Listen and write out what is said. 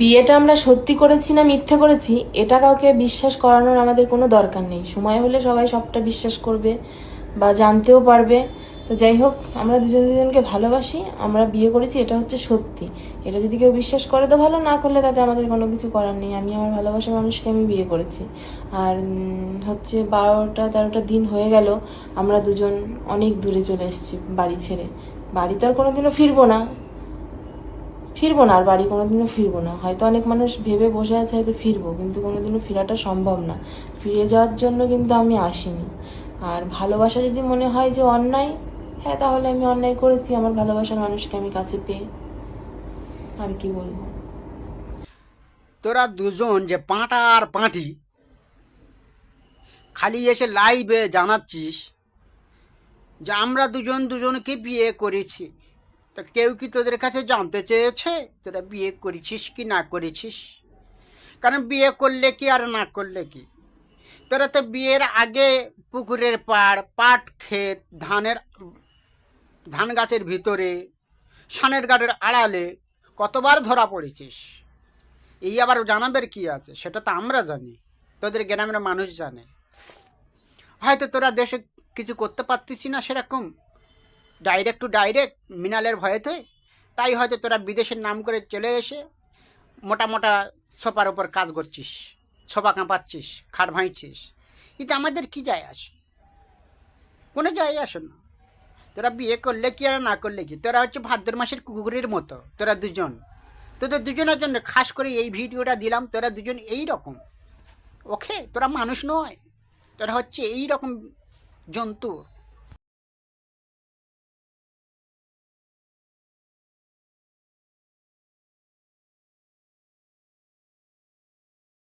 বিয়েটা আমরা সত্যি করেছি না মিথ্যে করেছি এটা কাউকে বিশ্বাস করানোর আমাদের কোনো দরকার নেই। সময় হলে সবাই সবটা বিশ্বাস করবে বা জানতেও পারবে। তো যাই হোক, আমরা দুজন দুজনকে ভালোবাসি, আমরা বিয়ে করেছি, এটা হচ্ছে সত্যি। এটা যদি কেউ বিশ্বাস করে তো ভালো, না করলে তাতে আমাদের কোনো কিছু করার নেই। আমি আমার ভালোবাসার মানুষকে আমি বিয়ে করেছি। আর হচ্ছে 12-13টা দিন হয়ে গেল আমরা দুজন অনেক দূরে চলে এসেছি বাড়ি ছেড়ে। বাড়ি তো আর কোনোদিনও ফিরবো না, আর বাড়ি কোনোদিনও ফিরবো না। হয়তো অনেক মানুষ ভেবে বসে আছে হয়তো ফিরবো, কিন্তু কোনোদিনও ফেরাটা সম্ভব না। ফিরে যাওয়ার জন্য কিন্তু আমি আসিনি। আর ভালোবাসা যদি মনে হয় যে অন্যায়, হ্যাঁ তাহলে আমি অন্যায় করেছি আমার ভালোবাসার মানুষকে আমি কাছে পেয়ে। আর কি বলবো। তোরা দুজন যে পাঁটা আর পাঁটি খালি এসে লাইভে জানাচ্ছিস যে আমরা দুজন দুজনকে বিয়ে করেছি, তা কেউ কি তোদের কাছে জানতে চেয়েছে তোরা বিয়ে করেছিস কি না করেছিস? কারণ বিয়ে করলে কি আর না করলে কি, তোরা তো বিয়ের আগে পুকুরের পাড়, পাট ক্ষেত, ধান গাছের ভিতরে, সানের গাড়ের আড়ালে কতবার ধরা পড়েছিস। এই আবার জানাবের কি আছে, সেটা তো আমরা জানি, তোদের গ্রামের মানুষ জানে। হয়তো তোরা দেশে কিছু করতে পারতিস না সেরকম ডাইরেক্ট টু ডাইরেক্ট মিনালের ভয়েতে, তাই হয়তো তোরা বিদেশের নাম করে চলে এসে মোটা মোটা সোফার ওপর কাজ করছিস, সোফা কাঁপাচ্ছিস, খাট ভাঙছিস। কিন্তু আমাদের কি যায় আসে? কোনো যায় আসে না। তোরা বিয়ে করলে কি আর না করলে কি, তোরা হচ্ছে ভাদ্র মাসের কুকুরের মতো তোরা দুজন। তোদের দুজনের জন্য খাস করে এই ভিডিওটা দিলাম, তোরা দুজন এই রকম। ওকে, তোরা মানুষ নয়, তোরা হচ্ছে এই রকম জন্তু।